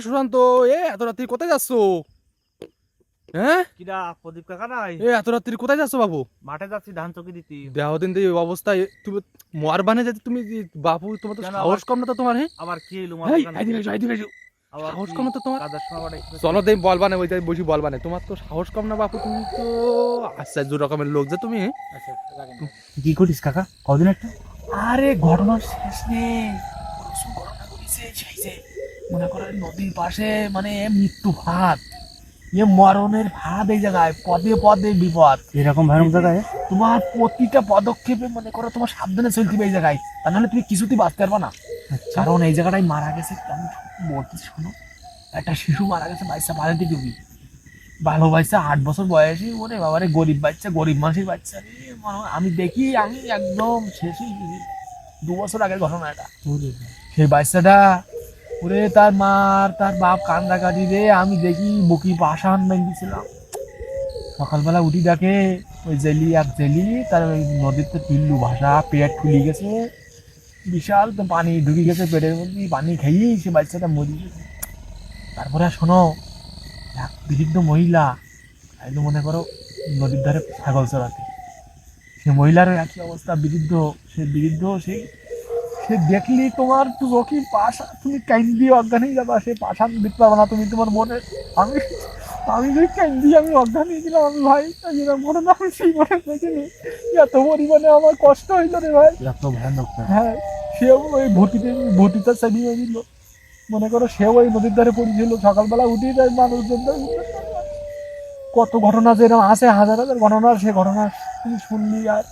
সুশান্ত, এত রাত্রি কোথায় যাচ্ছ? হ্যাঁ, কিরা প্রদীপ কাকা নাই? এত রাত্রি কোথায় যাচ্ছ বাবু? মাঠে যাচ্ছি ধান চকি দিতে। দেহ দিন এই অবস্থা, তুমি মারবানে যেতে তুমি বাবু, তোমার তো কেন সাহস কম না তো তোমার? আবার কি এলো আবার সাহস কি কম না তো তোমার? কাদার সময় আবার চলো দেই বলবানে, ওই যাই বসি বলবানে, তোমার তো সাহস কম না বাপু? তুমি তো আশ্চর্য রকমের লোক যে তুমি। আচ্ছা কি করিস কাকা কদিন একটা? আরে ঘটনার শেষ নেই। প্রচুর ঘটনা ঘটেছে সেই যে মনে করেন নদীর পাশে মানে মৃত্যু ভাত, মরণের ভাত এই জায়গায়, পদে পদে বিপদ এরকম ভয়ানক জায়গায়। তোমার প্রতিটা পদক্ষেপে মনে করো তোমার সাবধানে চলতে হবে এই জায়গায়, তা নাহলে তুমি কিছুতেই বাঁচতে পারবে না। কারণ এই জায়গাটাই মারা গেছে, আমি বলতেছি শোনো, একটা শিশু মারা গেছে বাচ্চা পানিতে ডুবি, ভালো বাচ্চা 8 বছর বয়সী, ওরে বাবারে গরিব বাচ্চা, গরিব মানুষের বাচ্চা রে, আমি দেখি আমি একদম শেষই। 2 বছর আগের ঘটনা এটা। সেই বাচ্চাটা, ওরে তার মার তার বাপ কান্দাকাটি রে, আমি দেখি বুকি পাশান বেঁধেছিলাম। সকালবেলা উঠি দেখে ওই এক জেলি তার ওই নদীতে পিল্লু ভাষা, পেট ফুলি গেছে, বিশাল তো পানি ঢুকে গেছে পেটের মধ্যে, পানি খেয়েই সে বাচ্চাটা মরি গেছে। তারপরে শোনো, এক বৃদ্ধ মহিলা আইলো মনে করো নদীর ধারে ছাগল চড়াতে, সে মহিলারও একই অবস্থা, বৃদ্ধ। সে সে দেখলি তোমার চোখের পাশা, তুমি কাইন্দি অজ্ঞান হয়ে যাবা, সে পাশান দিতে পারবে না তুমি তোমার মনে। আমি আমি যে কাইন্দি আমি অজ্ঞান হয়ে গেলাম, আমি ভাই মনে না, আমি সেই মনে দেখিনি, এত পরিমাণে আমার কষ্ট হইল রে ভাই, এত ভয়ানক। হ্যাঁ, সেও ওই ভটিটা চালিয়ে দিল, মনে করো সেও ওই নদীর ধারে পড়েছিল। সকালবেলা উঠে যায় মানুষজন, কত ঘটনা যে এরকম আছে, হাজার হাজার ঘটনা, সে ঘটনা তুমি শুনলি। আর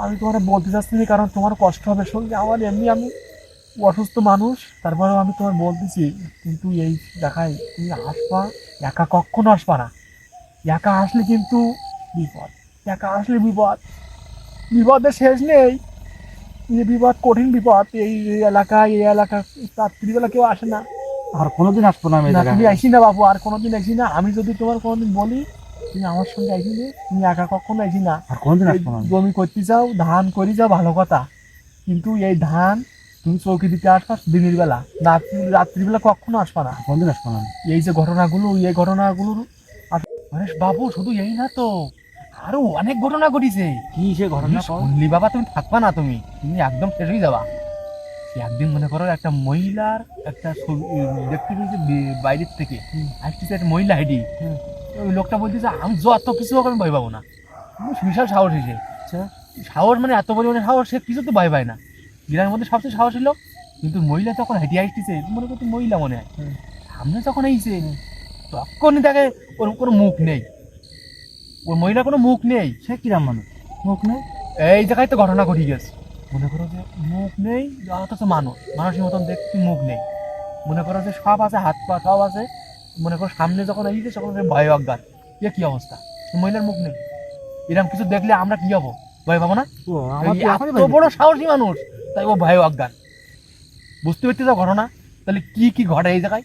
আমি তোমার বলতে চাচ্ছি না, কারণ তোমার কষ্ট হবে শুনলে। আমার এমনি আমি অসুস্থ মানুষ, তারপরেও আমি তোমার বলতেছি। কিন্তু এই দেখাই তুমি আসবা, একা কখনো আসবা না। একা আসলে কিন্তু বিপদ, একা আসলে বিপদ, বিপদের শেষ নেই। এই বিপদ কঠিন বিপদ, এই এলাকা রাত্রিবেলা কেউ আসে না। আর কোনোদিন আসবো না আমি, তুমি আইসি না বাবু, আর কোনোদিন আইসি না। আমি যদি তোমার কোনোদিন বলি তুমি আমার সঙ্গে আইসি না, তুমি একা কখনো আইসি না, আর কোনোদিন আসবো না। জমি করতে যাও, ধান করি যাও, ভালো কথা, কিন্তু এই ধান তুমি চৌকি দিতে আসবা দিনের বেলা, রাত্রিবেলা কখনো আসবা না, কোনদিন আসবা না। এই যে ঘটনাগুলো, এই ঘটনাগুলোর মানে বাবু শুধু এই না তো, আরো অনেক ঘটনা ঘটিছে। কি সে ঘটনা শুনলি বাবা? তুমি থাকবা না, তুমি তুমি একদম শেষ হয়ে যাবা। একদিন মনে করো একটা মহিলার একটা দেখতে পেয়েছে বাইরের থেকে, আসতেছে একটা মহিলা হেঁটে। ওই লোকটা বলতেছে আমি যত কিছু হোক আমি ভয় পাবো না। বিশাল সাহস হয়েছে, সাহস মানে এত পরিমাণে সাহস, সে কিছু তো ভয় পায় না। গ্রামের মধ্যে সবচেয়ে সাহস ছিল। কিন্তু মহিলা তখন হেঁটে আসতেছে, মনে করতে মহিলা মনে হয়, সামনে যখন আইছে তখনই দেখে ওর কোনো মুখ নেই, ওর মহিলা কোনো মুখ নেই। সে কিরাম মানুষ মুখ নেই? এই জায়গায় তো ঘটনা ঘটে গেছে। মনে করো যে মুখ নেই, অথচ মানুষের মতন দেখতে, মুখ নেই। মনে করো যে সব আছে, হাত পা সব আছে। মনে করো সামনে যখন আইছে তখন ভয় অজ্ঞান, কি অবস্থা, মহিলার মুখ নেই। এরকম কিছু দেখলে আমরা কি হবো? ভয় পাবো না? এত বড় সাহসী মানুষ, তাই ও ভয় অজ্ঞান। বুঝতে পারতে যাও ঘটনা, তাহলে কি কি ঘটে এই জায়গায়।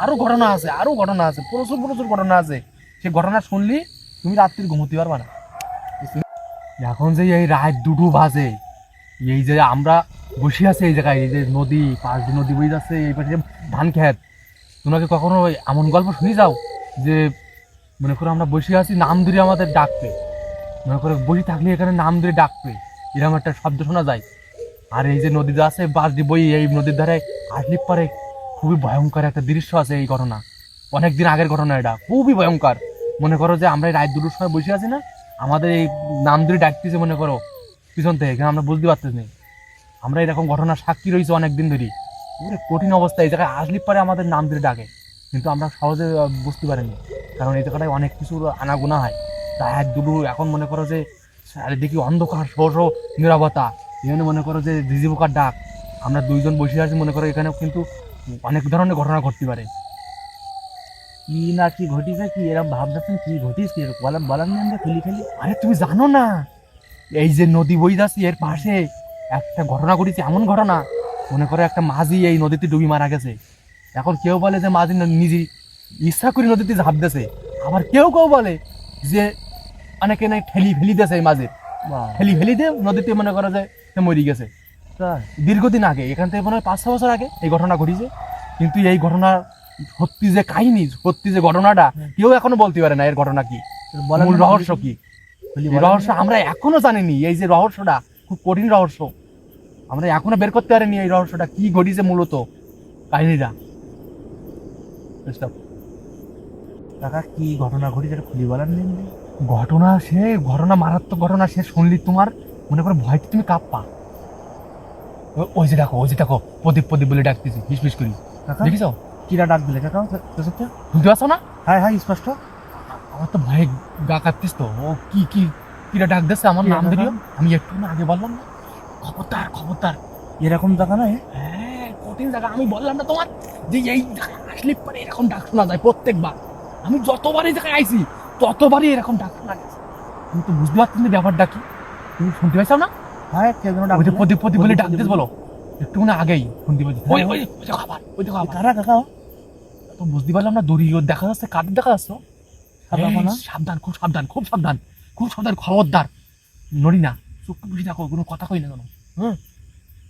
আরো ঘটনা আছে, আরো ঘটনা আছে, প্রচুর প্রচুর ঘটনা আছে। সে ঘটনা শুনলি তুমি রাত্রি ঘুমোতে পারবা না। এখন যে এই রাত 2টো বাজে, এই যে আমরা বসে আছি এই জায়গায়, এই যে নদী, পাশ দিয়ে নদী বয়ে যাচ্ছে, এই পাশে ধান খেত। তোমাকে কখনো এমন গল্প শুনে যাও যে মনে করো আমরা বসে আছি, নাম ধরে আমাদের ডাকবে, মনে করো বসে থাকলে এখানে নাম ধরে ডাকবে, এরকম একটা শব্দ শোনা যায়। আর এই যে নদীটা আছে বাস দিয়ে বই, এই নদীর ধারে আসলে পরে খুবই ভয়ঙ্কর একটা দৃশ্য আছে। এই ঘটনা অনেকদিন আগের ঘটনা, এটা খুবই ভয়ঙ্কর। মনে করো যে আমরা রাত 2টোর সময় বসে আছি না, আমাদের এই নাম ধরে ডাকতেছে, মনে করো পিছন থেকে, এখানে আমরা বুঝতে পারতেছি না। আমরা এরকম ঘটনা সাক্ষী রয়েছে অনেকদিন ধরে। কঠিন অবস্থা, এই জায়গায় আসলে পরে আমাদের নাম ধরে ডাকে, কিন্তু আমরা সহজে বুঝতে পারিনি, কারণ এই জায়গাটায় অনেক কিছুর আনাগোনা হয়। তা 1-2 এখন মনে করো যে চারিদিকে অন্ধকার, সহস নিরাপত্তা, এখানে মনে করো যে ঝিঝি পোকার ডাক। আমরা 2জন বসে আছি, মনে করো এখানে কিন্তু অনেক ধরনের ঘটনা ঘটতে পারে। কি না কি ঘটিছে, কি এরকম ভাবতেছেন, কি ঘটিস, কি বলার নেই আমরা খেলি খেলি। আরে তুমি জানো না, এই যে নদী বই যাচ্ছে এর পাশে একটা ঘটনা ঘটেছে, এমন ঘটনা মনে করো একটা মাঝি এই নদীতে ডুবি মারা গেছে। এখন কেউ বলে যে মাঝি নিজে ইচ্ছা করে নদীতে ঝাঁপ দিয়েছে, আবার কেউ কেউ বলে যে অনেকে নাই ঠেলি ফেলি দিয়েছে, এই মাঝে ঠেলি ফেলি দিয়ে নদীতে মনে করো যে সে মরে গেছে। দীর্ঘদিন আগে, এখান থেকে মনে হয় 5-6 বছর আগে এই ঘটনা ঘটেছে। কিন্তু এই ঘটনা সত্যি যে কাহিনী, সত্যি যে ঘটনাটা কেউ এখনো বলতে পারে না এর ঘটনা কি, মূল রহস্য কি। এই রহস্য আমরা এখনো জানিনি। এই যে রহস্যটা খুব কঠিন রহস্য, আমরা এখনো বের করতে পারিনি এই রহস্যটা কি ঘটিছে মূলত কাহিনীটা। কাকা কি ঘটনা ঘটেছে এটা খুলে বলার নেই? ঘটনা মারাত্মক ঘটনা। সে শুনলি তোমার মনে করে ভয়তে তুমি কাঁপপা। ওই যে দেখো প্রদীপ বলে ডাকতেছি ফিস করি, কাকা দেখিস? কিরা ডাক দিলে কাকা? বুঝতে পারছো না? হ্যাঁ হ্যাঁ স্পষ্ট। আমার তো ভয়ে গা কাঁপতিস তো। ও কিরা ডাক দিচ্ছে আমার নাম ধরিও, আমি একটু না আগে বললাম না, খবরদার। এরকম জায়গা নয়? হ্যাঁ কঠিন জায়গা। আমি বললাম না তোমার যে এই জায়গায় আসলে পরে এরকম ডাক শোনা যায় প্রত্যেকবার। আমি যতবার এই জায়গায় আইছি ততবারই এরকম ডাক শোনা গেছে। তুমি তো বুঝতে পারছো না ব্যাপারটা কি, তুমি শুনতে পাইছো না? হ্যাঁ কে যেন ডাক ওই যে দিলে? প্রদীপ বলে ডাক দিস বলো, একটু না আগেই শুনতে পাচ্ছি। ওই দেখো আবার। কারা কাকা? তো বুঝতে পারলাম না, দড়ি ওর দেখা যাচ্ছে, কাদের দেখা যাচ্ছে? সাবধান, খুব সাবধান, খবরদার নড়ি না, চোখ বুঝি দেখো, কোনো কথা কই না কেন। হ্যাঁ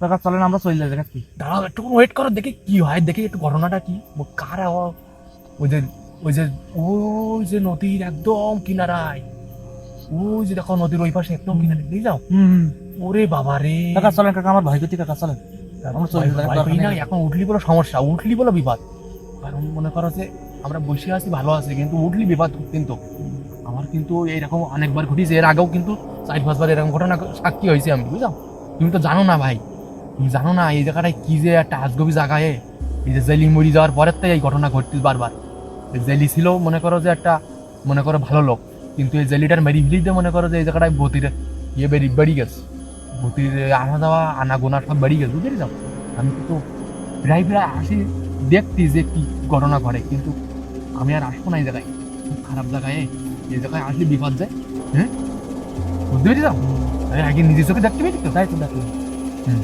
কাকা চলেন আমরা চলে যাই কি? দাঁড়াও একটু ওয়েট করো, দেখি কি হয়, দেখি একটু ঘটনাটা কি। কার আওয়াজ? ওই যে নদীর একদম কিনারায়, ওই যে দেখো নদীর ওই পাশে একদম কিনারে, দেখে যাও। ওরে বাবা রে কাকা চলেন কাকা, আমার ভয় করতে কাকা চলেন আমরা চলে ভয় না, এখন উঠলি বলো সমস্যা, উঠলি বলো বিপদ। কারণ মনে করো যে আমরা বসে আছি ভালো আছি, কিন্তু উঠলি বিপদ। কিন্তু আমার কিন্তু এরকম অনেকবার ঘটেছে, এর আগেও কিন্তু 4-5 বার এরকম ঘটনা সাক্ষী হয়েছে আমি, বুঝছো? তুমি তো জানো না ভাই, তুমি জানো না এই জায়গাটায় কি যে একটা আজগবি জায়গায়। এই যে জেলি মরি যাওয়ার পরের থেকে এই ঘটনা ঘটতিস বারবার। জেলি ছিল মনে করো যে একটা, মনে করো ভালো লোক, কিন্তু এই জেলিটার মেরি ফিলিতে মনে করো যে এই জায়গাটায় বতির বেড়ে গেছে, বতির আনা যাওয়া আনা গোনা সব বেড়ে গেছে, বুঝতে যাও। আমি কিন্তু প্রায় আসি দেখতি যে কি ঘটনা ঘটে, কিন্তু আমি আর আসবো না এই জায়গায়, খুব খারাপ জায়গায়। এই জায়গায় আসলে বিপদ যায়। হ্যাঁ বুঝতে পেরেছি? আগে নিজের চোখে দেখতে পেয়েছি তো, তাই তো দেখি। হুম